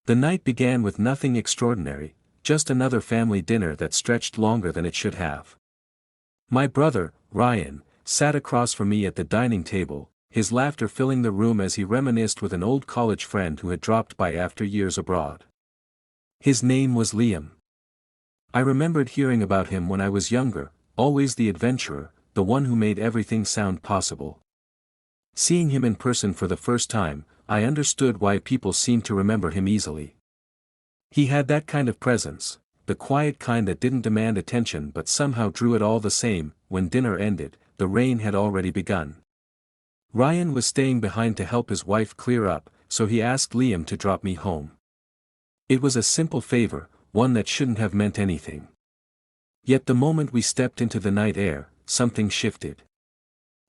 The night began with nothing extraordinary, just another family dinner that stretched longer than it should have. My brother, Ryan, sat across from me at the dining table, his laughter filling the room as he reminisced with an old college friend who had dropped by after years abroad. His name was Liam. I remembered hearing about him when I was younger, always the adventurer, the one who made everything sound possible. Seeing him in person for the first time, I understood why people seemed to remember him easily. He had that kind of presence, the quiet kind that didn't demand attention but somehow drew it all the same. When dinner ended, the rain had already begun. Ryan was staying behind to help his wife clear up, so he asked Liam to drop me home. It was a simple favor, one that shouldn't have meant anything. Yet the moment we stepped into the night air, something shifted.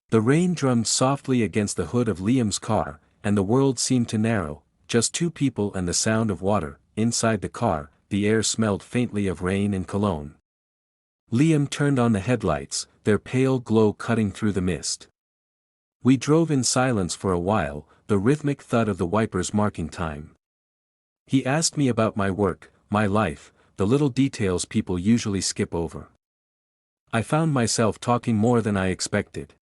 The rain drummed softly against the hood of Liam's car, and the world seemed to narrow, just two people and the sound of water. Inside the car, the air smelled faintly of rain and cologne. Liam turned on the headlights, their pale glow cutting through the mist. We drove in silence for a while, the rhythmic thud of the wipers marking time. He asked me about my work, my life, the little details people usually skip over. I found myself talking more than I expected.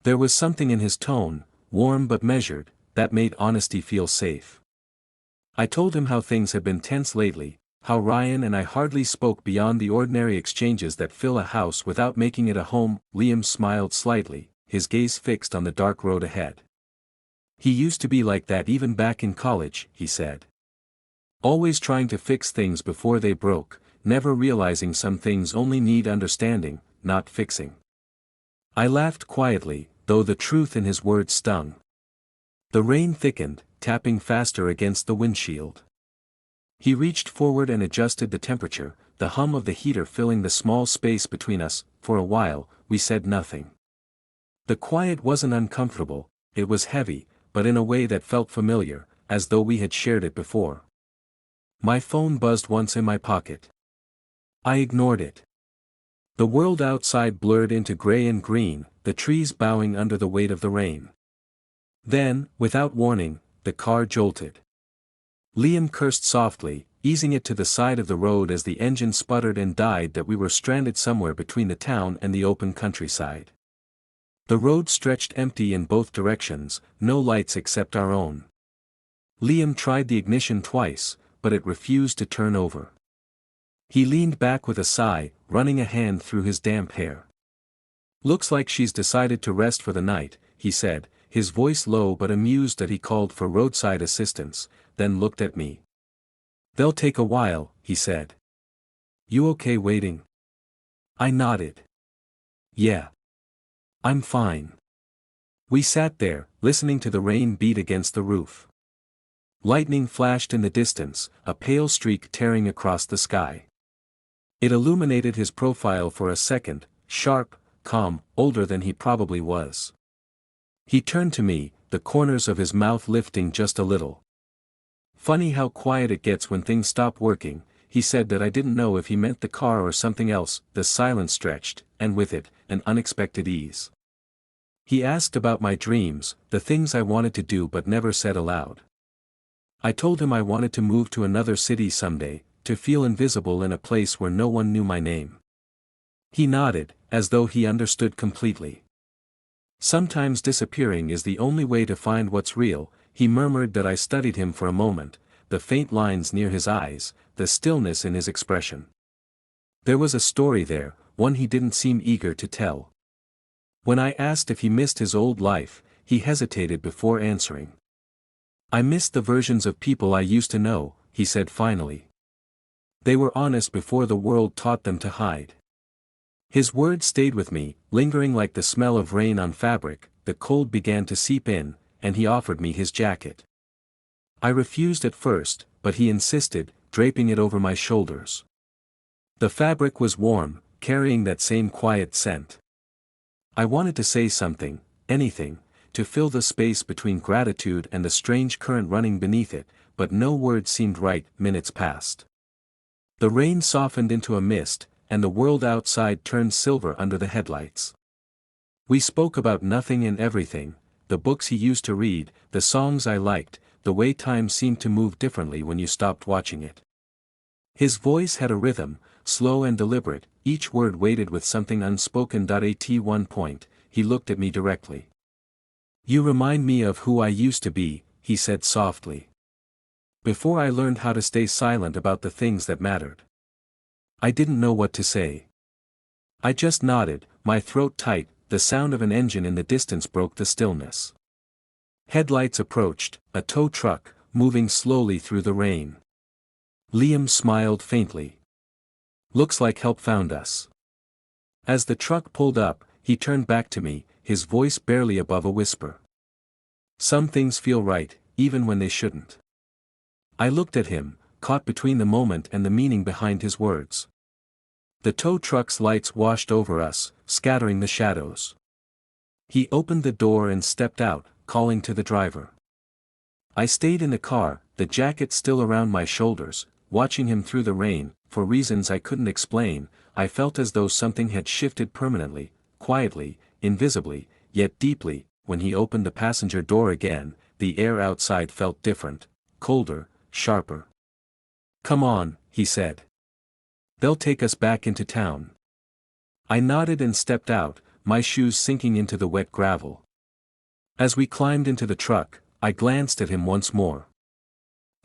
There was something in his tone, warm but measured, that made honesty feel safe. I told him how things had been tense lately, how Ryan and I hardly spoke beyond the ordinary exchanges that fill a house without making it a home. Liam smiled slightly, his gaze fixed on the dark road ahead. He used to be like that even back in college, he said. Always trying to fix things before they broke, never realizing some things only need understanding, not fixing. I laughed quietly, though the truth in his words stung. The rain thickened, tapping faster against the windshield. He reached forward and adjusted the temperature, the hum of the heater filling the small space between us. For a while, we said nothing. The quiet wasn't uncomfortable, it was heavy, but in a way that felt familiar, as though we had shared it before. My phone buzzed once in my pocket. I ignored it. The world outside blurred into gray and green, the trees bowing under the weight of the rain. Then, without warning, the car jolted. Liam cursed softly, easing it to the side of the road as the engine sputtered and died that we were stranded somewhere between the town and the open countryside. The road stretched empty in both directions, no lights except our own. Liam tried the ignition twice, but it refused to turn over. He leaned back with a sigh, running a hand through his damp hair. "Looks like she's decided to rest for the night," he said, his voice low but amused that he called for roadside assistance, then looked at me. "They'll take a while," he said. "You okay waiting?" I nodded. "Yeah. I'm fine." We sat there, listening to the rain beat against the roof. Lightning flashed in the distance, a pale streak tearing across the sky. It illuminated his profile for a second, sharp, calm, older than he probably was. He turned to me, the corners of his mouth lifting just a little. "Funny how quiet it gets when things stop working," he said. That I didn't know if he meant the car or something else. The silence stretched, and with it, an unexpected ease. He asked about my dreams, the things I wanted to do but never said aloud. I told him I wanted to move to another city someday, to feel invisible in a place where no one knew my name. He nodded, as though he understood completely. "Sometimes disappearing is the only way to find what's real," he murmured. That I studied him for a moment, the faint lines near his eyes, the stillness in his expression. There was a story there, one he didn't seem eager to tell. When I asked if he missed his old life, he hesitated before answering. "I missed the versions of people I used to know," he said finally. "They were honest before the world taught them to hide." His words stayed with me, lingering like the smell of rain on fabric. The cold began to seep in, and he offered me his jacket. I refused at first, but he insisted, draping it over my shoulders. The fabric was warm, carrying that same quiet scent. I wanted to say something, anything, to fill the space between gratitude and the strange current running beneath it, but no word seemed right. Minutes passed. The rain softened into a mist, and the world outside turned silver under the headlights. We spoke about nothing and everything, the books he used to read, the songs I liked, the way time seemed to move differently when you stopped watching it. His voice had a rhythm, slow and deliberate, each word weighted with something unspoken. At one point, he looked at me directly. "You remind me of who I used to be," he said softly. "Before I learned how to stay silent about the things that mattered." I didn't know what to say. I just nodded, my throat tight. The sound of an engine in the distance broke the stillness. Headlights approached, a tow truck, moving slowly through the rain. Liam smiled faintly. "Looks like help found us." As the truck pulled up, he turned back to me, his voice barely above a whisper. "Some things feel right, even when they shouldn't." I looked at him, caught between the moment and the meaning behind his words. The tow truck's lights washed over us, scattering the shadows. He opened the door and stepped out, calling to the driver. I stayed in the car, the jacket still around my shoulders, watching him through the rain. For reasons I couldn't explain, I felt as though something had shifted permanently, quietly, invisibly, yet deeply. When he opened the passenger door again, the air outside felt different, colder, sharper. "Come on," he said. "They'll take us back into town." I nodded and stepped out, my shoes sinking into the wet gravel. As we climbed into the truck, I glanced at him once more.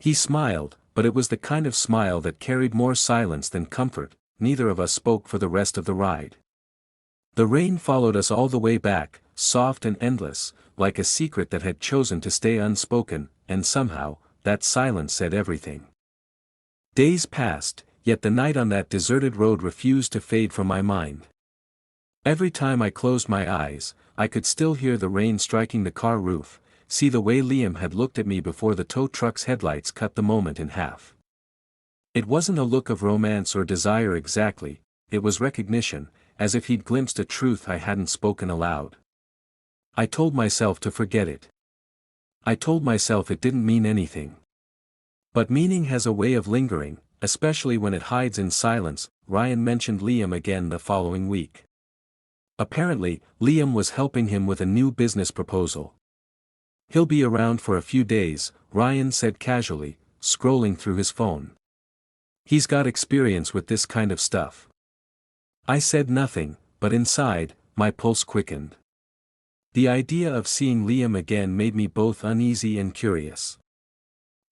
He smiled, but it was the kind of smile that carried more silence than comfort. Neither of us spoke for the rest of the ride. The rain followed us all the way back, soft and endless, like a secret that had chosen to stay unspoken, and somehow, that silence said everything. Days passed, yet the night on that deserted road refused to fade from my mind. Every time I closed my eyes, I could still hear the rain striking the car roof, see the way Liam had looked at me before the tow truck's headlights cut the moment in half. It wasn't a look of romance or desire exactly, it was recognition, as if he'd glimpsed a truth I hadn't spoken aloud. I told myself to forget it. I told myself it didn't mean anything. But meaning has a way of lingering, especially when it hides in silence. Ryan mentioned Liam again the following week. Apparently, Liam was helping him with a new business proposal. "He'll be around for a few days," Ryan said casually, scrolling through his phone. "He's got experience with this kind of stuff." I said nothing, but inside, my pulse quickened. The idea of seeing Liam again made me both uneasy and curious.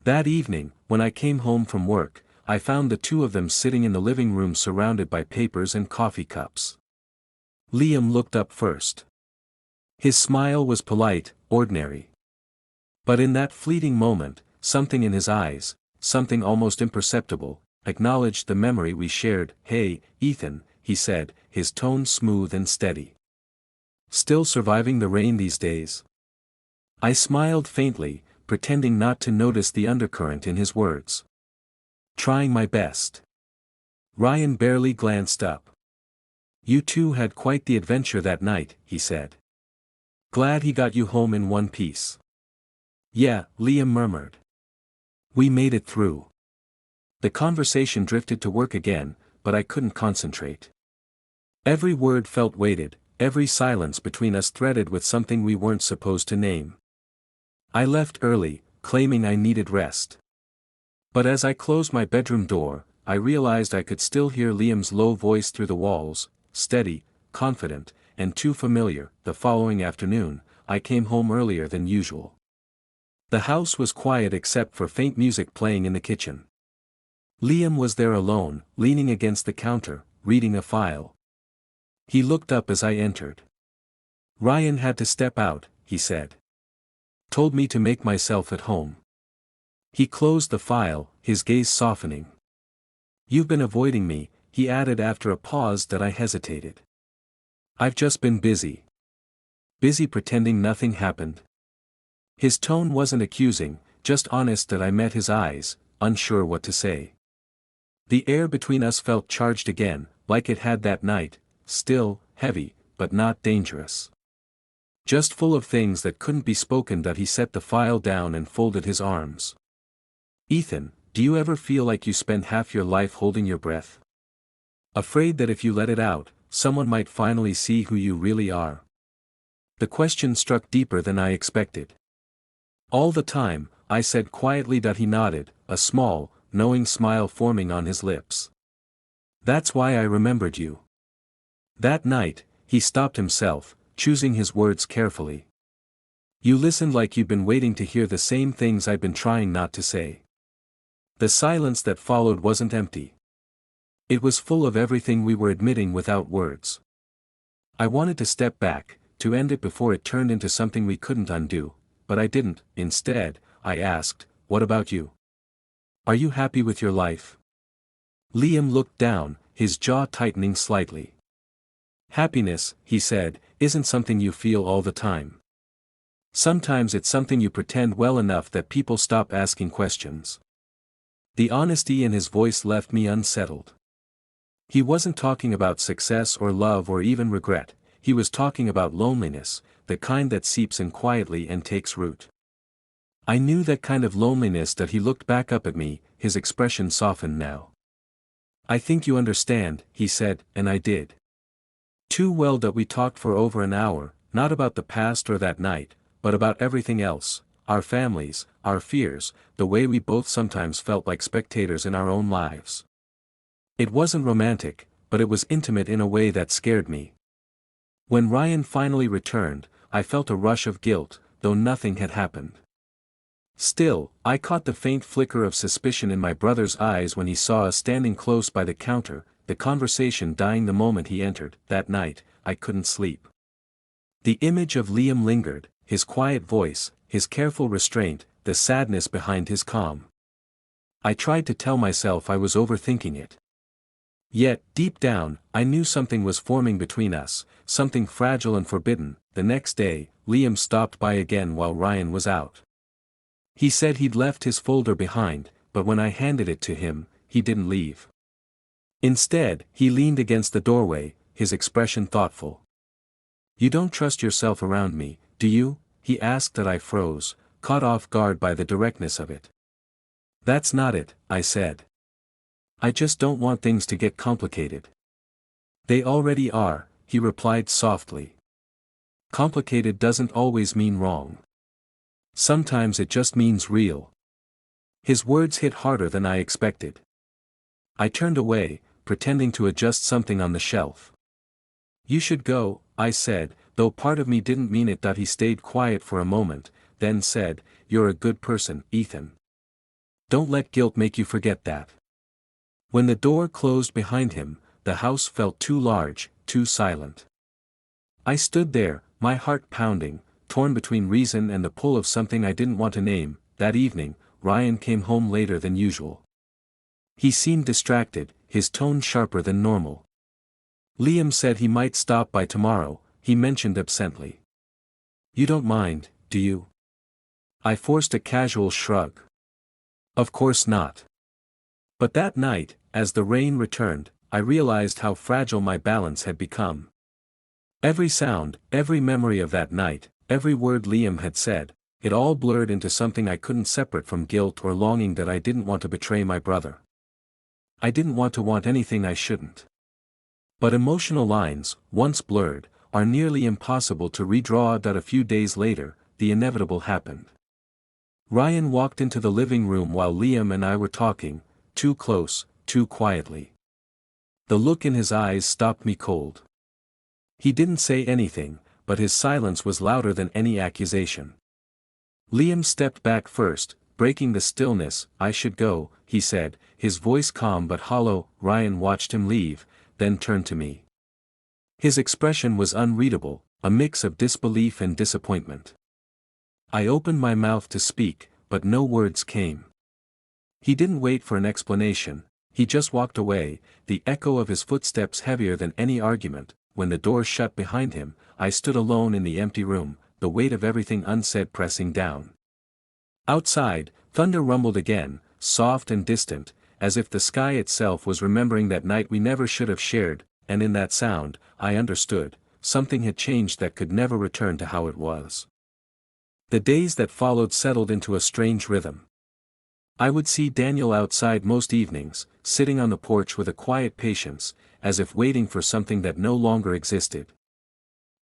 That evening, when I came home from work, I found the two of them sitting in the living room surrounded by papers and coffee cups. Liam looked up first. His smile was polite, ordinary. But in that fleeting moment, something in his eyes, something almost imperceptible, acknowledged the memory we shared. "Hey, Ethan," he said, his tone smooth and steady. "Still surviving the rain these days?" I smiled faintly, pretending not to notice the undercurrent in his words. "Trying my best." Ryan barely glanced up. "You two had quite the adventure that night," he said. "Glad he got you home in one piece." "Yeah," Liam murmured. "We made it through." The conversation drifted to work again, but I couldn't concentrate. Every word felt weighted, every silence between us threaded with something we weren't supposed to name. I left early, claiming I needed rest. But as I closed my bedroom door, I realized I could still hear Liam's low voice through the walls, steady, confident, and too familiar. The following afternoon, I came home earlier than usual. The house was quiet except for faint music playing in the kitchen. Liam was there alone, leaning against the counter, reading a file. He looked up as I entered. "Ryan had to step out," he said. "Told me to make myself at home." He closed the file, his gaze softening. "You've been avoiding me," he added after a pause that I hesitated. "I've just been busy." "Busy pretending nothing happened?" His tone wasn't accusing, just honest. That I met his eyes, unsure what to say. The air between us felt charged again, like it had that night, still, heavy, but not dangerous. Just full of things that couldn't be spoken. He set the file down and folded his arms. "Ethan, do you ever feel like you spend half your life holding your breath? Afraid that if you let it out, someone might finally see who you really are?" The question struck deeper than I expected. "All the time," I said quietly. He nodded, a small, knowing smile forming on his lips. That's why I remembered you. That night, he stopped himself, choosing his words carefully. You listened like you'd been waiting to hear the same things I'd been trying not to say. The silence that followed wasn't empty. It was full of everything we were admitting without words. I wanted to step back, to end it before it turned into something we couldn't undo, but I didn't. Instead, I asked, what about you? Are you happy with your life? Liam looked down, his jaw tightening slightly. Happiness, he said, isn't something you feel all the time. Sometimes it's something you pretend well enough that people stop asking questions. The honesty in his voice left me unsettled. He wasn't talking about success or love or even regret, he was talking about loneliness, the kind that seeps in quietly and takes root. I knew that kind of loneliness. That he looked back up at me, his expression softened now. I think you understand, he said, and I did. Too well. That we talked for over an hour, not about the past or that night, but about everything else, our families, our fears, the way we both sometimes felt like spectators in our own lives. It wasn't romantic, but it was intimate in a way that scared me. When Ryan finally returned, I felt a rush of guilt, though nothing had happened. Still, I caught the faint flicker of suspicion in my brother's eyes when he saw us standing close by the counter, the conversation dying the moment he entered. That night, I couldn't sleep. The image of Liam lingered, his quiet voice, his careful restraint, the sadness behind his calm. I tried to tell myself I was overthinking it. Yet, deep down, I knew something was forming between us, something fragile and forbidden. The next day, Liam stopped by again while Ryan was out. He said he'd left his folder behind, but when I handed it to him, he didn't leave. Instead, he leaned against the doorway, his expression thoughtful. You don't trust yourself around me, do you? He asked. That I froze, caught off guard by the directness of it. That's not it, I said. I just don't want things to get complicated. They already are, he replied softly. Complicated doesn't always mean wrong. Sometimes it just means real. His words hit harder than I expected. I turned away, pretending to adjust something on the shelf. You should go, I said, though part of me didn't mean it. He stayed quiet for a moment, then said, You're a good person, Ethan. Don't let guilt make you forget that. When the door closed behind him, the house felt too large, too silent. I stood there, my heart pounding, torn between reason and the pull of something I didn't want to name. That evening, Ryan came home later than usual. He seemed distracted, his tone sharper than normal. Liam said he might stop by tomorrow, he mentioned absently. You don't mind, do you? I forced a casual shrug. Of course not. But that night, as the rain returned, I realized how fragile my balance had become. Every sound, every memory of that night, every word Liam had said, it all blurred into something I couldn't separate from guilt or longing. That I didn't want to betray my brother. I didn't want to want anything I shouldn't. But emotional lines, once blurred, are nearly impossible to redraw. That a few days later, the inevitable happened. Ryan walked into the living room while Liam and I were talking, too close, too quietly. The look in his eyes stopped me cold. He didn't say anything, but his silence was louder than any accusation. Liam stepped back first, breaking the stillness. I should go, he said, his voice calm but hollow. Ryan watched him leave, then turned to me. His expression was unreadable, a mix of disbelief and disappointment. I opened my mouth to speak, but no words came. He didn't wait for an explanation, he just walked away, the echo of his footsteps heavier than any argument. When the door shut behind him, I stood alone in the empty room, the weight of everything unsaid pressing down. Outside, thunder rumbled again, soft and distant, as if the sky itself was remembering that night we never should have shared, and in that sound, I understood, something had changed that could never return to how it was. The days that followed settled into a strange rhythm. I would see Daniel outside most evenings, sitting on the porch with a quiet patience, as if waiting for something that no longer existed.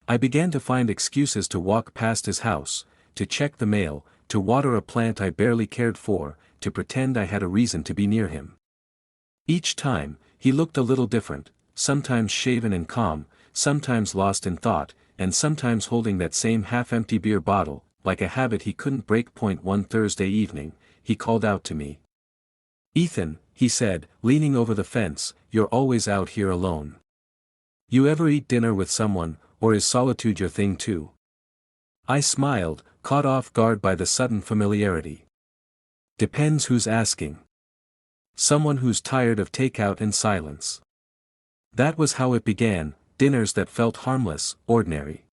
I began to find excuses to walk past his house, to check the mail, to water a plant I barely cared for, to pretend I had a reason to be near him. Each time, he looked a little different, sometimes shaven and calm, sometimes lost in thought, and sometimes holding that same half-empty beer bottle, like a habit he couldn't break. One Thursday evening, he called out to me. "Ethan," he said, leaning over the fence, "you're always out here alone. You ever eat dinner with someone, or is solitude your thing too?" I smiled, caught off guard by the sudden familiarity. "Depends who's asking. Someone who's tired of takeout and silence." That was how it began, dinners that felt harmless, ordinary.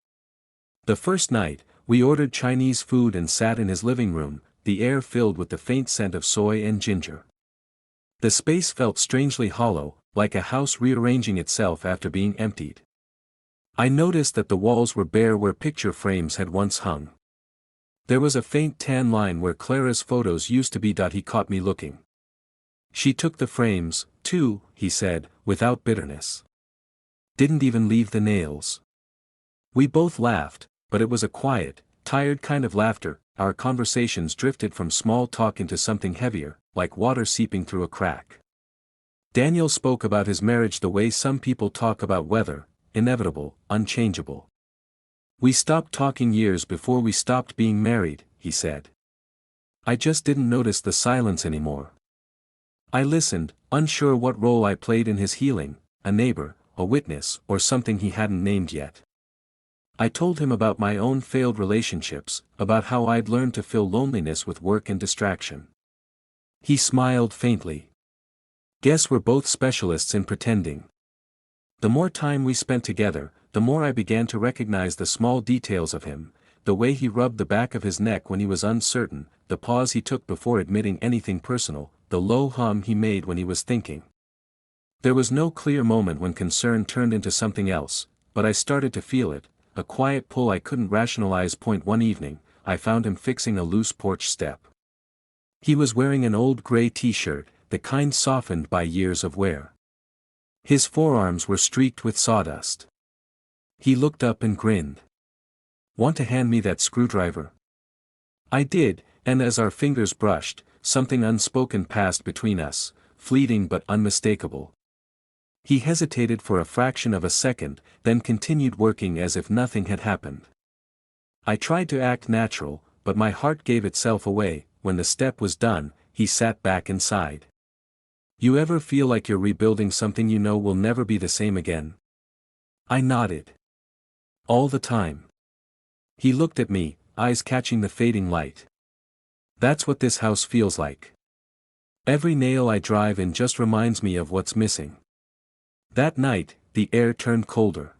The first night, we ordered Chinese food and sat in his living room, the air filled with the faint scent of soy and ginger. The space felt strangely hollow, like a house rearranging itself after being emptied. I noticed that the walls were bare where picture frames had once hung. There was a faint tan line where Clara's photos used to be. He caught me looking. "She took the frames, too," he said, without bitterness. "Didn't even leave the nails." We both laughed, but it was a quiet, tired kind of laughter. Our conversations drifted from small talk into something heavier, like water seeping through a crack. Daniel spoke about his marriage the way some people talk about weather, inevitable, unchangeable. "We stopped talking years before we stopped being married," he said. "I just didn't notice the silence anymore." I listened, unsure what role I played in his healing, a neighbor, a witness, or something he hadn't named yet. I told him about my own failed relationships, about how I'd learned to fill loneliness with work and distraction. He smiled faintly. "Guess we're both specialists in pretending." The more time we spent together, the more I began to recognize the small details of him, the way he rubbed the back of his neck when he was uncertain, the pause he took before admitting anything personal, the low hum he made when he was thinking. There was no clear moment when concern turned into something else, but I started to feel it, a quiet pull I couldn't rationalize. One evening, I found him fixing a loose porch step. He was wearing an old gray t-shirt, the kind softened by years of wear. His forearms were streaked with sawdust. He looked up and grinned. "Want to hand me that screwdriver?" I did, and as our fingers brushed, something unspoken passed between us, fleeting but unmistakable. He hesitated for a fraction of a second, then continued working as if nothing had happened. I tried to act natural, but my heart gave itself away. When the step was done, he sat back and sighed. "You ever feel like you're rebuilding something you know will never be the same again?" I nodded. "All the time." He looked at me, eyes catching the fading light. "That's what this house feels like. Every nail I drive in just reminds me of what's missing." That night, the air turned colder.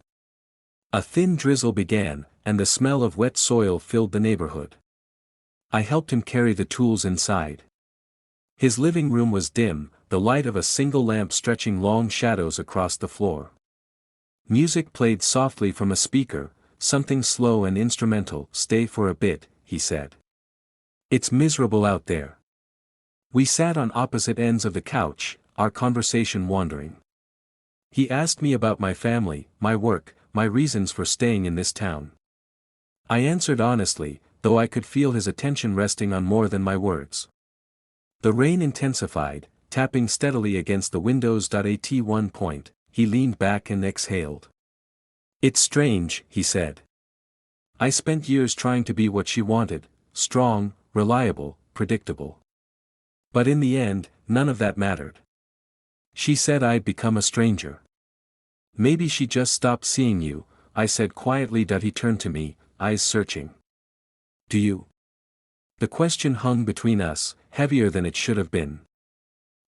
A thin drizzle began, and the smell of wet soil filled the neighborhood. I helped him carry the tools inside. His living room was dim, the light of a single lamp stretching long shadows across the floor. Music played softly from a speaker, something slow and instrumental. "Stay for a bit," he said. "It's miserable out there." We sat on opposite ends of the couch, our conversation wandering. He asked me about my family, my work, my reasons for staying in this town. I answered honestly, though I could feel his attention resting on more than my words. The rain intensified, tapping steadily against the windows. At one point, he leaned back and exhaled. "It's strange," he said. "I spent years trying to be what she wanted, strong, reliable, predictable. But in the end, none of that mattered. She said I'd become a stranger." "Maybe she just stopped seeing you," I said quietly. He turned to me, eyes searching. "Do you?" The question hung between us, heavier than it should have been.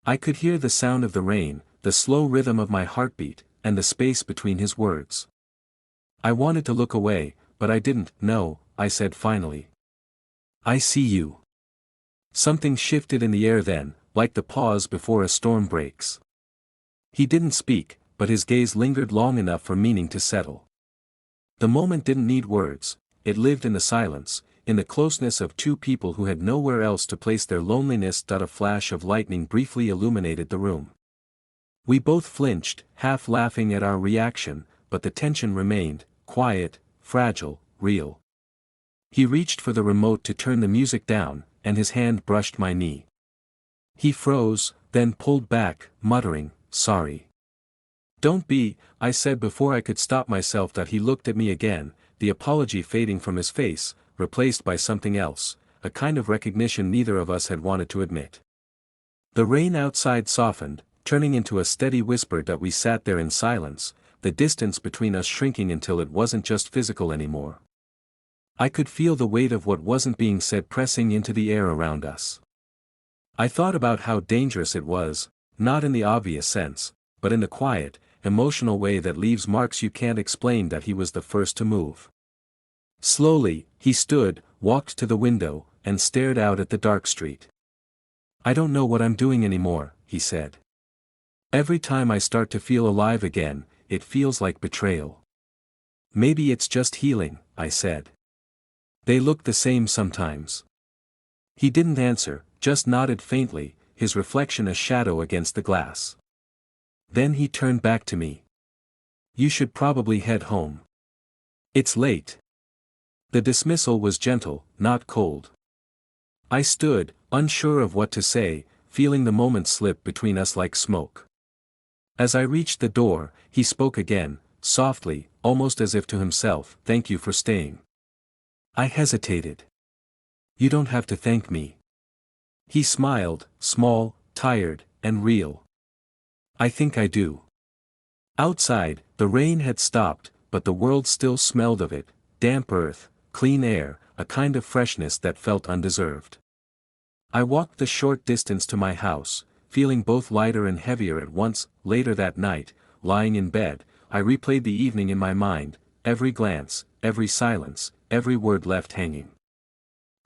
I could hear the sound of the rain, the slow rhythm of my heartbeat, and the space between his words. I wanted to look away, but I didn't. "No," I said finally. "I see you." Something shifted in the air then, like the pause before a storm breaks. He didn't speak, but his gaze lingered long enough for meaning to settle. The moment didn't need words, it lived in the silence, in the closeness of two people who had nowhere else to place their loneliness. A flash of lightning briefly illuminated the room. We both flinched, half laughing at our reaction, but the tension remained, quiet, fragile, real. He reached for the remote to turn the music down, and his hand brushed my knee. He froze, then pulled back, muttering, "Sorry." "Don't be," I said before I could stop myself. That he looked at me again, the apology fading from his face, replaced by something else, a kind of recognition neither of us had wanted to admit. The rain outside softened, turning into a steady whisper that we sat there in silence, the distance between us shrinking until it wasn't just physical anymore. I could feel the weight of what wasn't being said pressing into the air around us. I thought about how dangerous it was, not in the obvious sense, but in the quiet, emotional way that leaves marks you can't explain. That he was the first to move. Slowly, he stood, walked to the window, and stared out at the dark street. "I don't know what I'm doing anymore," he said. "Every time I start to feel alive again, it feels like betrayal." "Maybe it's just healing," I said. "They look the same sometimes." He didn't answer, just nodded faintly, his reflection a shadow against the glass. Then he turned back to me. "You should probably head home. It's late." The dismissal was gentle, not cold. I stood, unsure of what to say, feeling the moment slip between us like smoke. As I reached the door, he spoke again, softly, almost as if to himself, "Thank you for staying." I hesitated. "You don't have to thank me." He smiled, small, tired, and real. "I think I do." Outside, the rain had stopped, but the world still smelled of it, damp earth, clean air, a kind of freshness that felt undeserved. I walked the short distance to my house, feeling both lighter and heavier at once. Later that night, lying in bed, I replayed the evening in my mind, every glance, every silence, every word left hanging.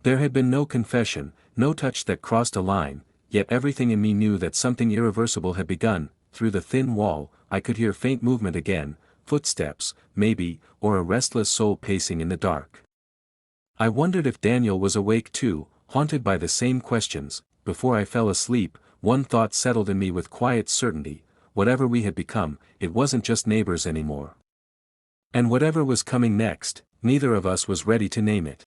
There had been no confession, no touch that crossed a line, yet everything in me knew that something irreversible had begun. Through the thin wall, I could hear faint movement again, footsteps, maybe, or a restless soul pacing in the dark. I wondered if Daniel was awake too, haunted by the same questions. Before I fell asleep, one thought settled in me with quiet certainty: whatever we had become, it wasn't just neighbors anymore. And whatever was coming next, neither of us was ready to name it.